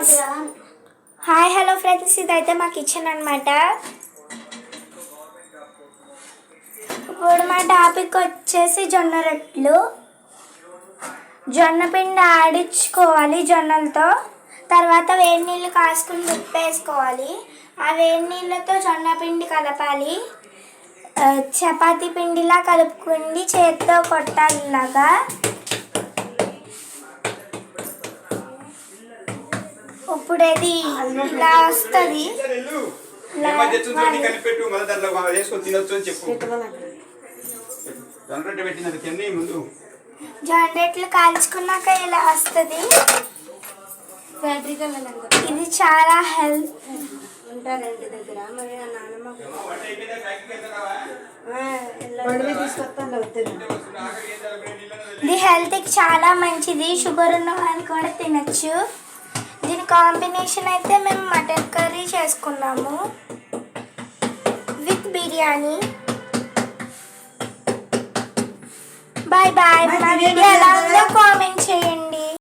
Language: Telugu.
ఫ్రెండ్స్. హాయ్ హలో ఫ్రెండ్స్, ఇదైతే మా కిచెన్ అనమాట. ఇప్పుడు మా టాపిక్ వచ్చేసి జొన్న రొట్టెలు. జొన్న పిండి ఆడించుకోవాలి జొన్నలతో. తర్వాత వేడి నీళ్ళు కాసుకుని ఉప్పేసుకోవాలి. ఆ వేడి నీళ్ళతో జొన్న పిండి కలపాలి. చపాతీ పిండిలా కలుపుకుండి చేతితో కొట్టాలి ఇలాగా. ఇప్పుడు అది ఇలా వస్తుంది. జొన్నట్లు కాల్చుకున్నాక ఇలా వస్తుంది. ఇది చాలా హెల్త్ ఉంటారండి దగ్గర. మరి నాన్నమ్మ ఇది హెల్త్కి చాలా మంచిది. షుగర్ ఉన్న వాళ్ళు కూడా తినచ్చు. దీని కాంబినేషన్ అయితే మేము మటన్ కర్రీ చేసుకున్నాము విత్ బిర్యానీ. Bye bye. మా వీడియో ఎలా ఉందో కామెంట్ చేయండి.